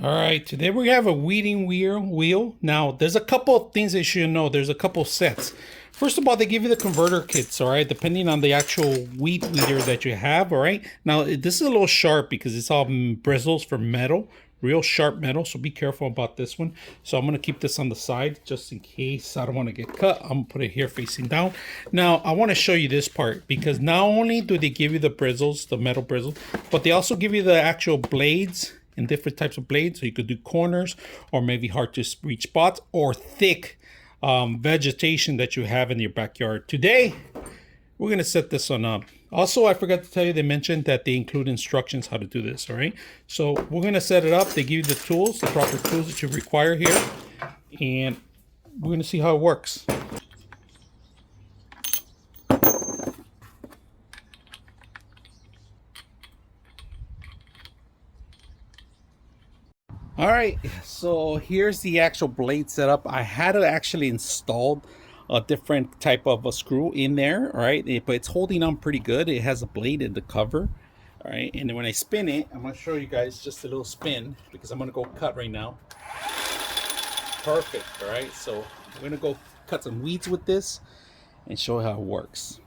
All right, today we have a weeding wheel. Now, there's a couple of things that you should know. There's a couple sets. First of all, they give you the converter kits, all right, depending on the actual weed weeder that you have, all right? Now, this is a little sharp because it's all bristles for metal, real sharp metal, so be careful about this one. So I'm going to keep this on the side just in case I don't want to get cut. I'm going to put it here facing down. Now, I want to show you this part because not only do they give you the bristles, the metal bristles, but they also give you the actual blades and different types of blades, so you could do corners or maybe hard to reach spots or thick vegetation that you have in your backyard. Today we're going to set this one up. Also, I forgot to tell you, they mentioned that they include instructions how to do this. All right, so we're going to set it up. They give you the tools, the proper tools that you require here, and we're going to see how it works. All right, so here's the actual blade setup. I had to actually install a different type of a screw in there, all right, but it's holding on pretty good. It has a blade in the cover, all right, and then when I spin it, I'm going to show you guys just a little spin because I'm going to go cut right now. Perfect. All right, so we're going to go cut some weeds with this and show how it works.